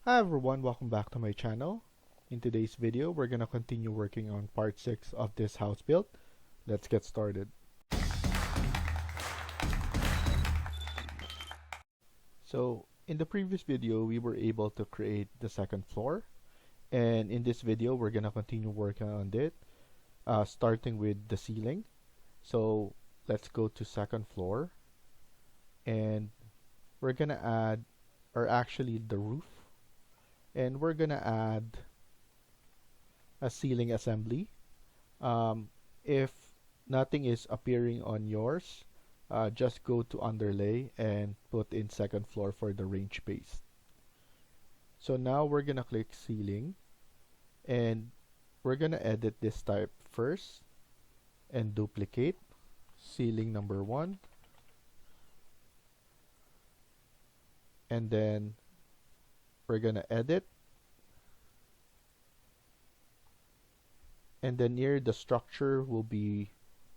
Hi everyone, welcome back to my channel. In today's video, we're gonna continue working on part 6 of this house build. Let's get started. So, in the previous video, we were able to create the second floor. And in this video, we're gonna continue working on it, starting with the ceiling. So, let's go to second floor. And we're gonna add, or actually the roof. And we're gonna add a ceiling assembly. If nothing is appearing on yours, just go to underlay and put in second floor for the range base. So now we're gonna click ceiling and we're gonna edit this type first and duplicate ceiling number 1, and then we're gonna edit, and then near the structure will be,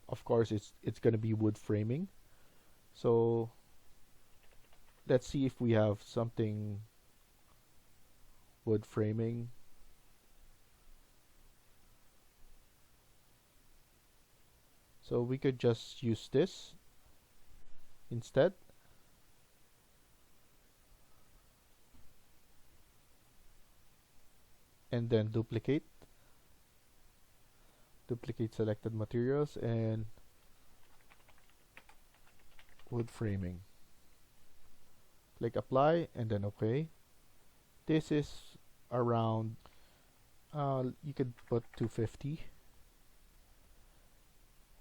of course, it's gonna be wood framing. So let's see if we have something wood framing. So we could just use this instead. And then duplicate selected materials and wood framing. Click apply and then OK. This is around, you could put 250.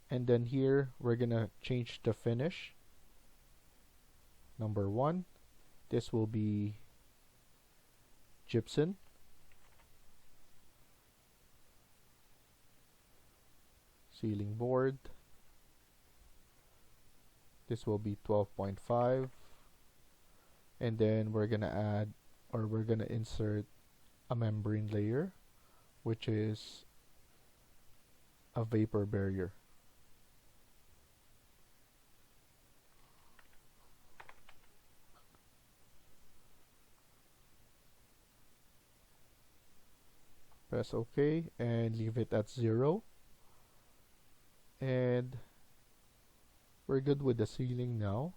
And then here we're gonna change the finish. Number 1, this will be gypsum. Ceiling board, this will be 12.5, and then we're gonna add, or we're gonna insert a membrane layer, which is a vapor barrier. Press OK and leave it at 0. And we're good with the ceiling now.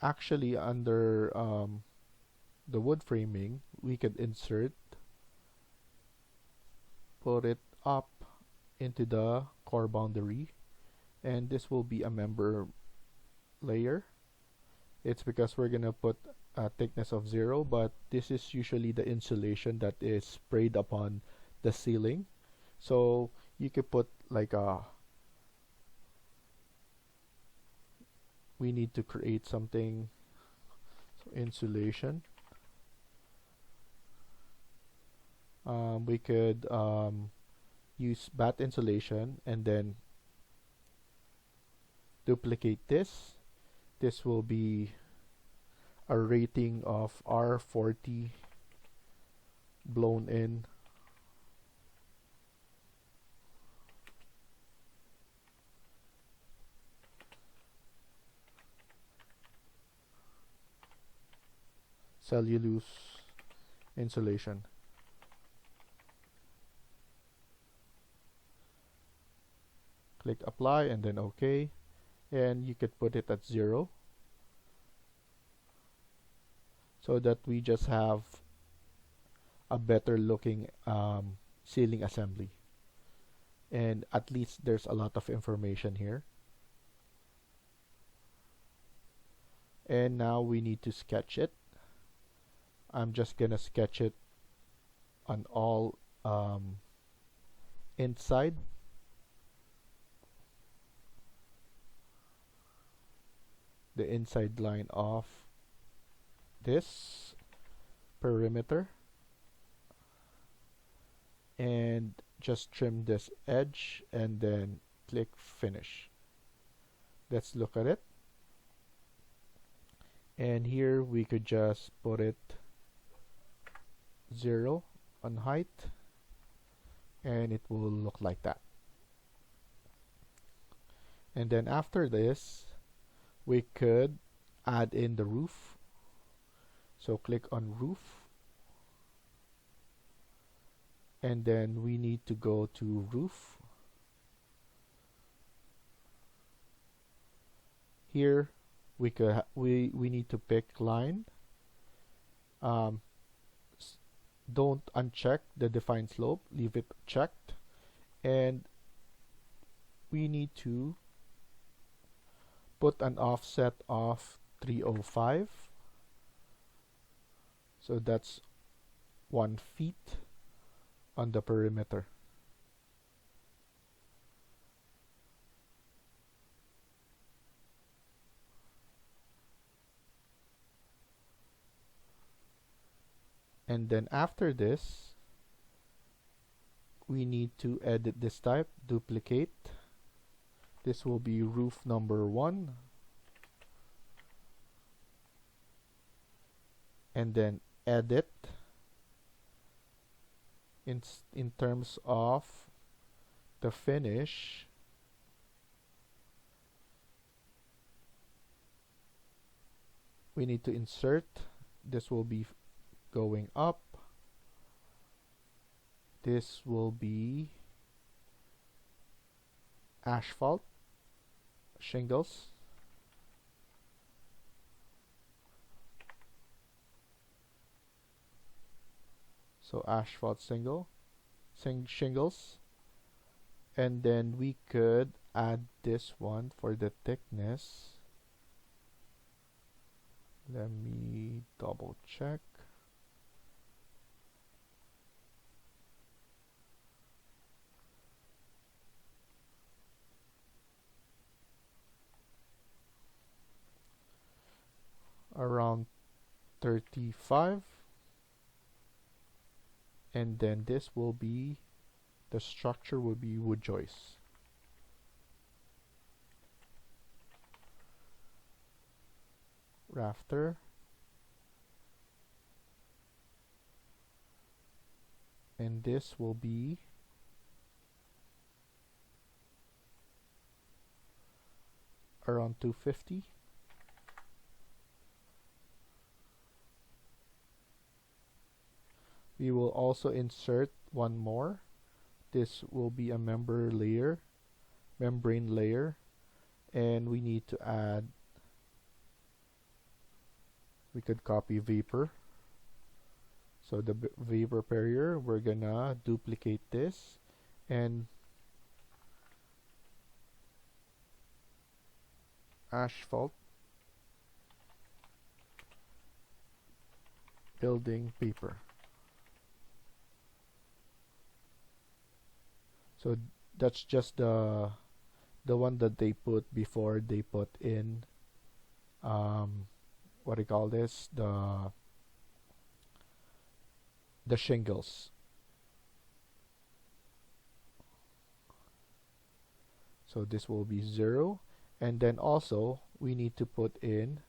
Actually, under the wood framing, we could insert, put it up into the core boundary, and this will be a member layer. It's because we're gonna put a thickness of 0, but this is usually the insulation that is sprayed upon the ceiling. So you could put like we need to create something. So insulation. We could use batt insulation and then duplicate this. This will be a rating of R40 blown in. Cellulose insulation. Click apply and then OK, and you could put it at 0 so that we just have a better looking ceiling assembly, and at least there's a lot of information here. And now we need to sketch it. I'm just gonna sketch it on all inside. The inside line of this perimeter, and just trim this edge and then click finish. Let's look at it. And here we could just put it 0 on height, and it will look like that. And then after this, we could add in the roof. So click on roof, and then we need to go to roof. Here we need to pick line. Don't uncheck the define slope, leave it checked, and we need to put an offset of 305. So that's 1 feet on the perimeter. And then after this, we need to edit this type, duplicate. This will be roof number 1. And then edit in terms of the finish. We need to insert. This will be going up. This will be asphalt shingles. So asphalt shingles. And then we could add this one for the thickness. Let me double check. Around 35. And then this will be, the structure will be wood joists. Rafter. And this will be around 250. We will also insert one more. This will be a membrane layer, and we need to add, we could copy vapor. So the vapor barrier, we're gonna duplicate this and asphalt building paper. So that's just the one that they put before they put in what do you call this, the shingles. So this will be 0, and then also we need to put in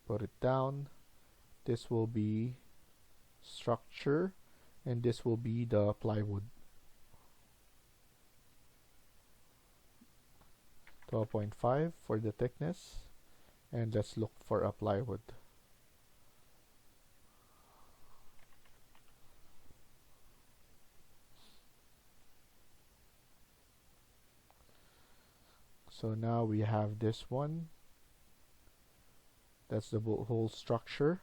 it down. This will be structure, and this will be the plywood. 12.5 for the thickness, and let's look for a plywood. So now we have this one. That's the whole structure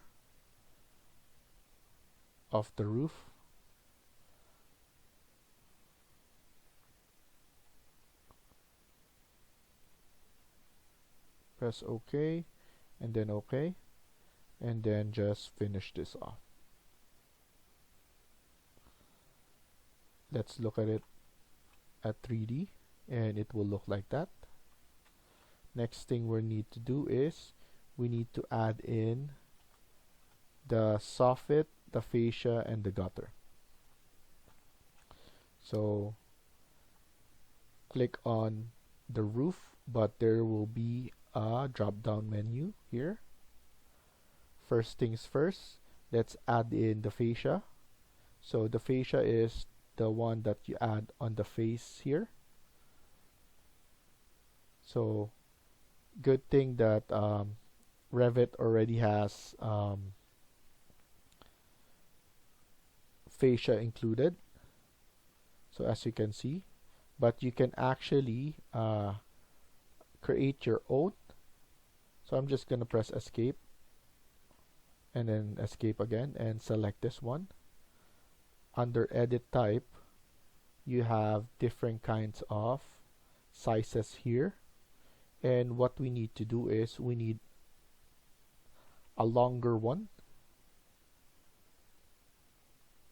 of the roof. Press OK, and then OK, and then just finish this off. Let's look at it at 3D, and it will look like that. Next thing we need to do is we need to add in the soffit, the fascia, and the gutter. So click on the roof, but there will be a drop down menu here. First things first, let's add in the fascia. So the fascia is the one that you add on the face here. So Good thing that Revit already has fascia included. So as you can see, but you can actually create your own. So I'm just gonna press escape and then escape again and select this one. Under edit type, you have different kinds of sizes here, and what we need to do is we need a longer one.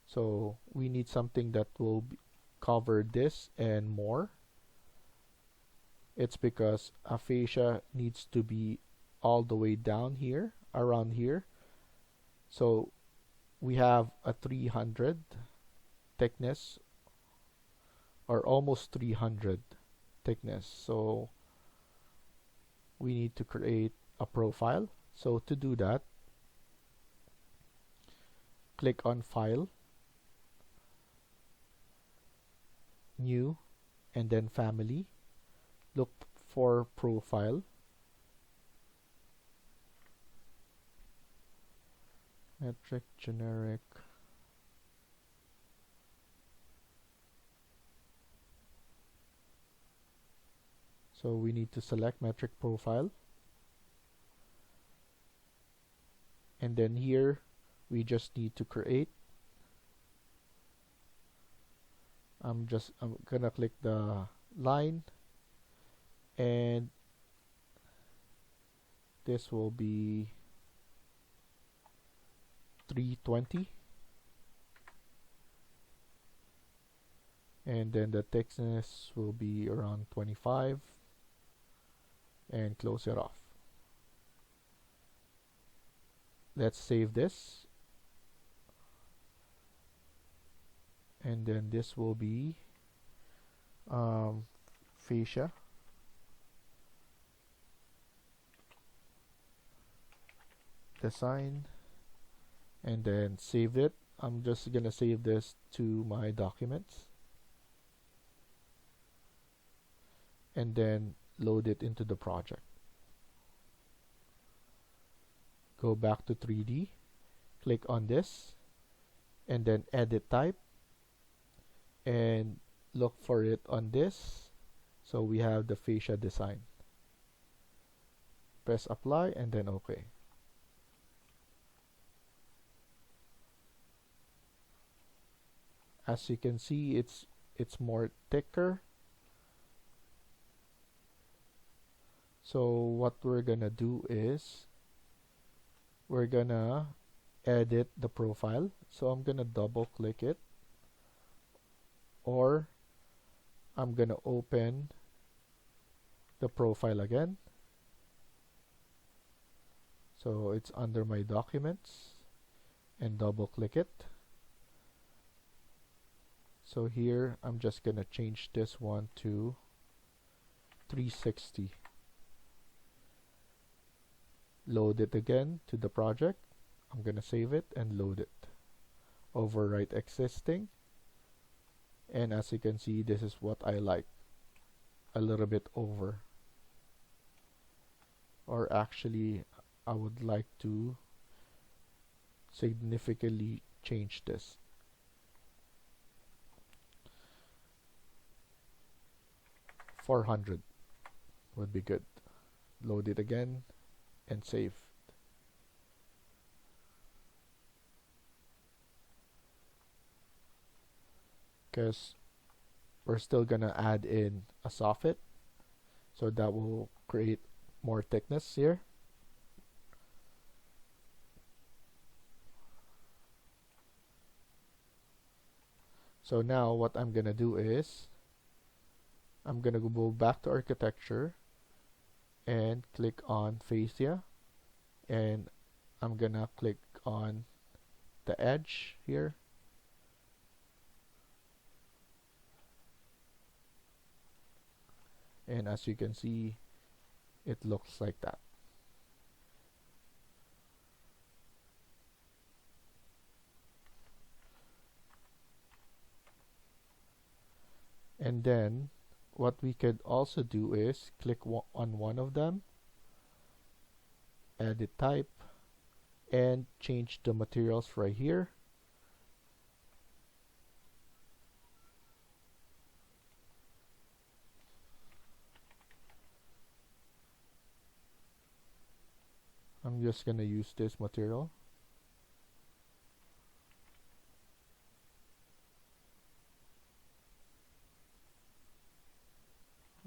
So we need something that will cover this and more. It's because a fascia needs to be all the way down here, around here. So we have a 300 thickness, or almost 300 thickness. So we need to create a profile. So to do that, click on File, New, and then Family. Look for Profile. Metric, generic. So we need to select metric profile. And then here, we just need to create. I'm gonna click the line, and this will be 320, and then the thickness will be around 25, and close it off. Let's save this, and then this will be fascia. Design, and then save it. I'm just gonna save this to my documents, and then load it into the project. Go back to 3D, click on this, and then edit type, and look for it on this. So we have the fascia design. Press apply and then OK. As you can see, it's more thicker. So what we're gonna do is we're gonna edit the profile. So I'm gonna double click it, or I'm gonna open the profile again. So it's under my documents, and double click it. So here I'm just gonna change this one to 360. Load it again to the project. I'm gonna save it and load it. Overwrite existing, and as you can see, this is what I like, a little bit over, or actually I would like to significantly change this. $400 would be good. Load it again and save. Because we're still gonna add in a soffit, so that will create more thickness here. So now what I'm gonna do is I'm gonna go back to architecture and click on fascia, and I'm gonna click on the edge here, and as you can see, it looks like that. And then what we could also do is click on one of them edit type, and change the materials right here. I'm just gonna use this material.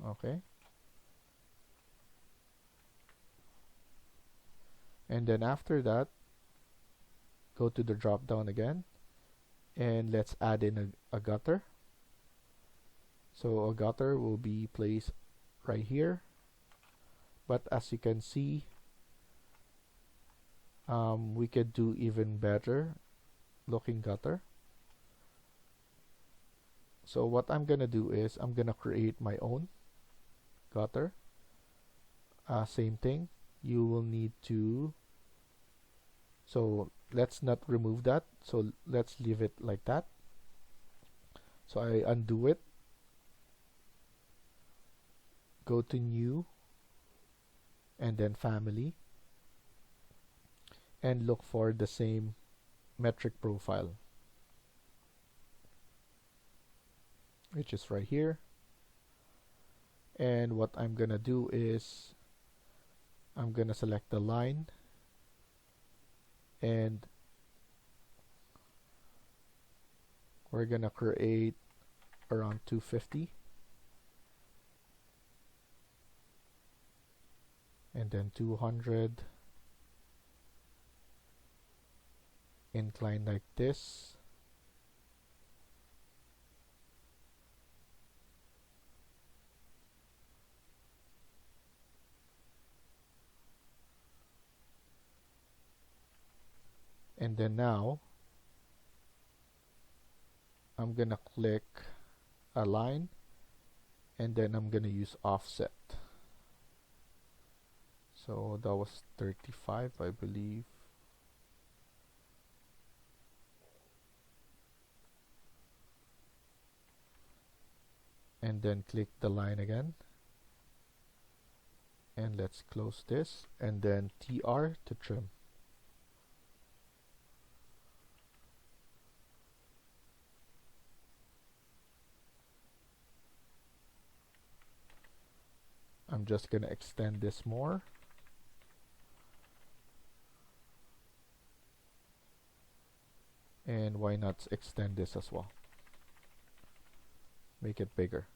Okay. And then after that, go to the drop down again, and let's add in a gutter. So a gutter will be placed right here, but as you can see, we could do even better looking gutter. So what I'm gonna do is I'm gonna create my own gutter. Same thing, you will need to, so let's not remove that, so let's leave it like that. So I undo it, go to new, and then family, and look for the same metric profile, which is right here. And what I'm gonna do is I'm gonna select the line, and we're gonna create around 250, and then 200, incline like this, and then now I'm gonna click align, and then I'm gonna use offset. So that was 35, I believe. And then click the line again, and let's close this, and then TR to trim. I'm just gonna extend this more, and why not extend this as well, make it bigger.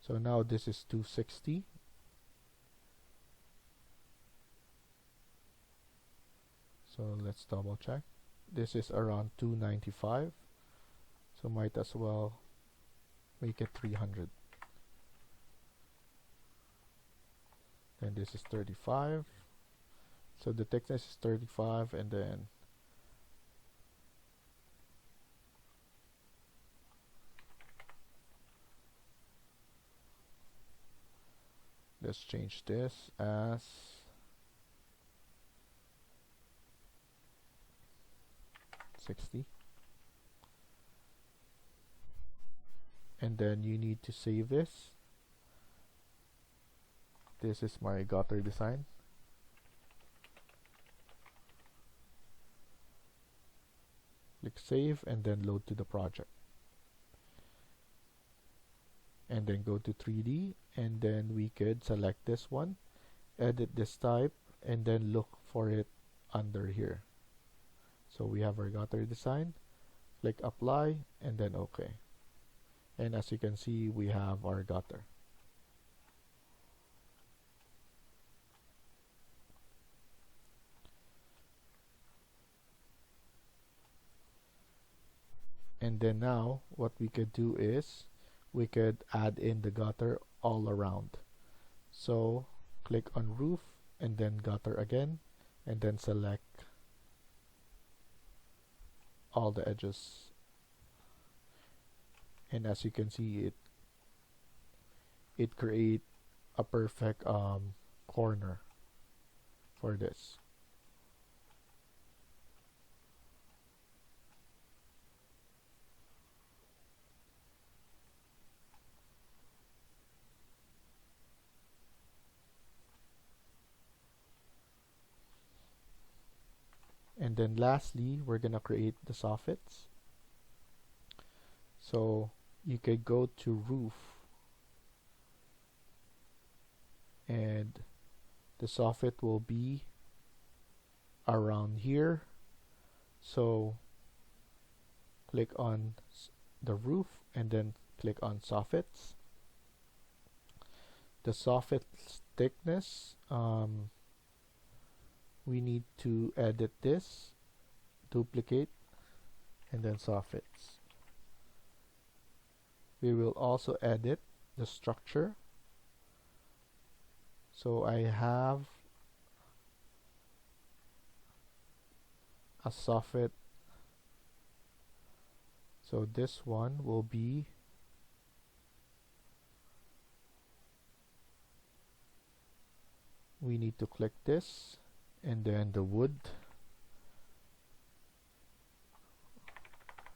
So now this is 260. So let's double check. This is around 295. So might as well make it 300. Then this is 35. So the thickness is 35, and then let's change this as 60. And then you need to save this. This is my gutter design. Click save, and then load to the project. And then go to 3D, and then we could select this one, edit this type, and then look for it under here. So we have our gutter design, click apply, and then OK. And as you can see, we have our gutter. And then now what we could do is we could add in the gutter all around. So click on roof, and then gutter again, and then select all the edges. And as you can see, it create a perfect corner for this. then lastly, we're gonna create the soffits. So you could go to roof, and the soffit will be around here. So click on the roof and then click on soffits. The soffit thickness, we need to edit this, duplicate, and then soffits. We will also edit the structure. So I have a soffit. So this one will be we need to click this and then the wood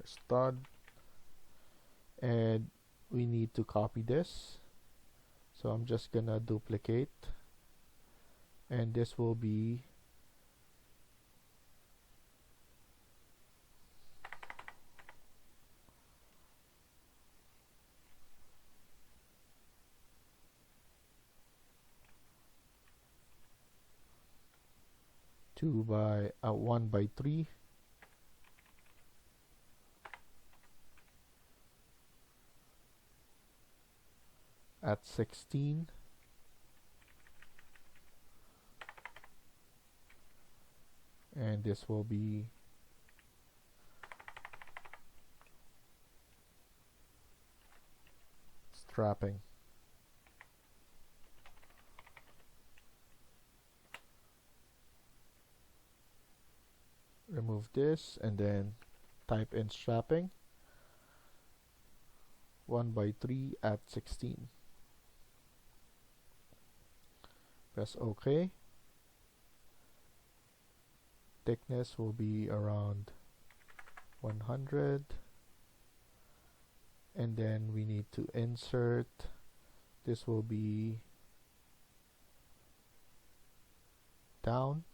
stud, and we need to copy this. So I'm just gonna duplicate, and this will be by 1 by 3 at 16, and this will be strapping. Remove this and then type in strapping 1 by 3 at 16. Press OK. Thickness will be around 100, and then we need to insert. This will be down,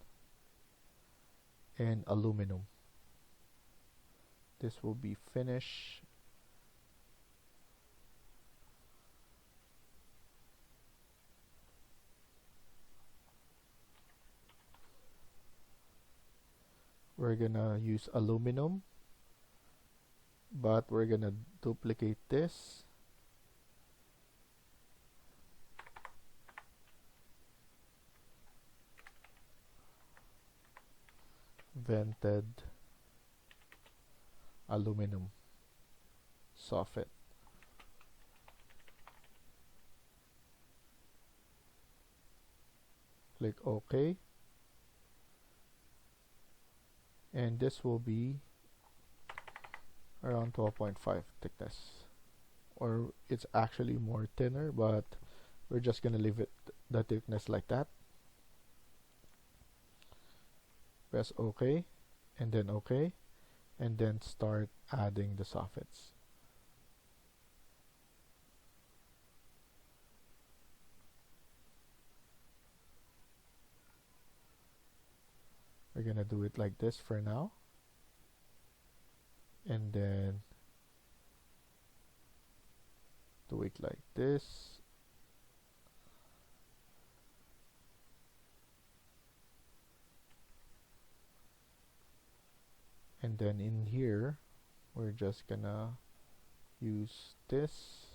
and aluminum. This will be finish. We're gonna use aluminum, but we're gonna duplicate this. Vented aluminum soffit. Click OK, and this will be around 12.5 thickness, or it's actually more thinner, but we're just gonna leave it the thickness like that. Press OK, and then OK, and then start adding the soffits. We're gonna do it like this for now, and then do it like this. And then in here, we're just gonna use this.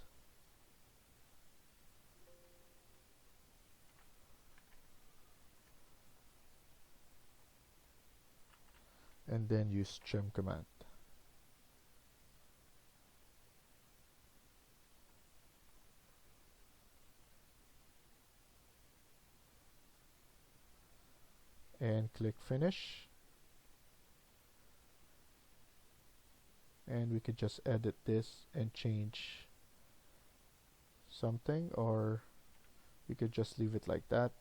And then use trim command. And click finish. And we could just edit this and change something, or we could just leave it like that.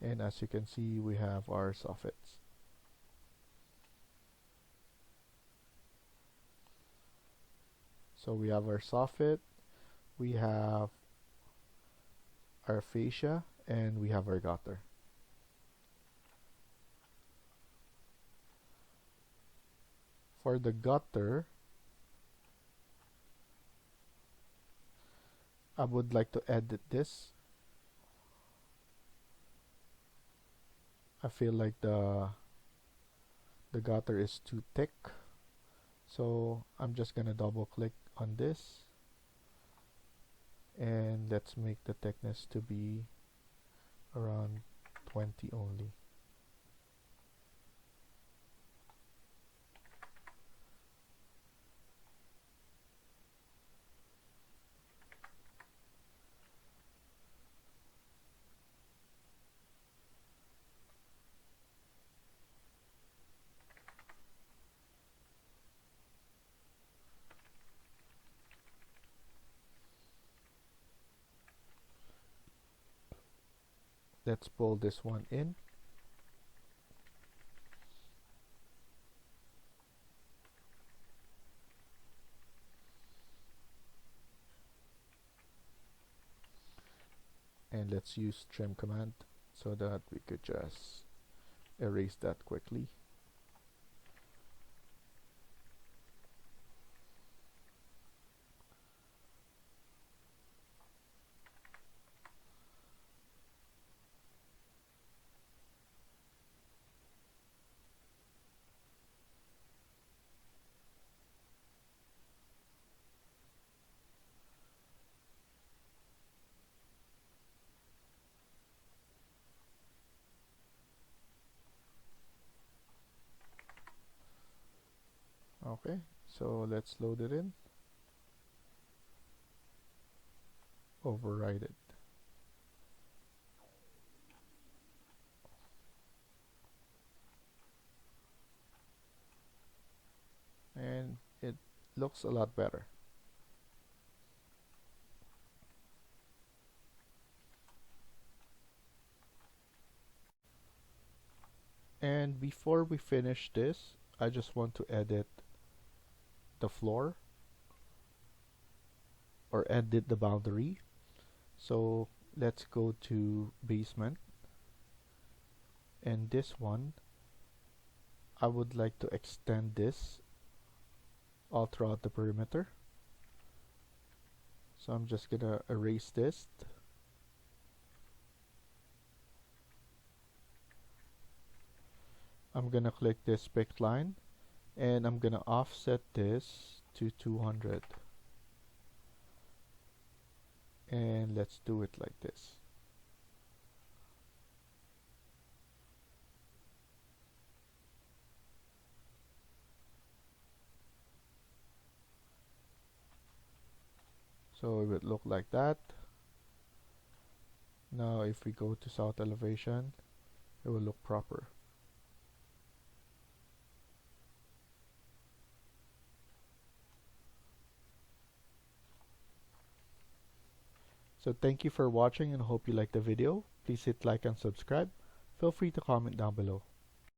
And as you can see, we have our soffits. So we have our soffit, we have our fascia, and we have our gutter. For the gutter, I would like to edit this. I feel like the gutter is too thick, so I'm just gonna double click on this, and let's make the thickness to be around 20 only. Let's pull this one in. And let's use trim command so that we could just erase that quickly. Okay, so let's load it in, override it. And it looks a lot better. And before we finish this, I just want to edit the floor or edit the boundary. So let's go to basement, and this one I would like to extend this all throughout the perimeter. So I'm just gonna erase this. I'm gonna click this picked line, and I'm gonna offset this to 200. And let's do it like this. So it would look like that. Now if we go to south elevation, it will look proper. So thank you for watching and hope you liked the video. Please hit like and subscribe. Feel free to comment down below.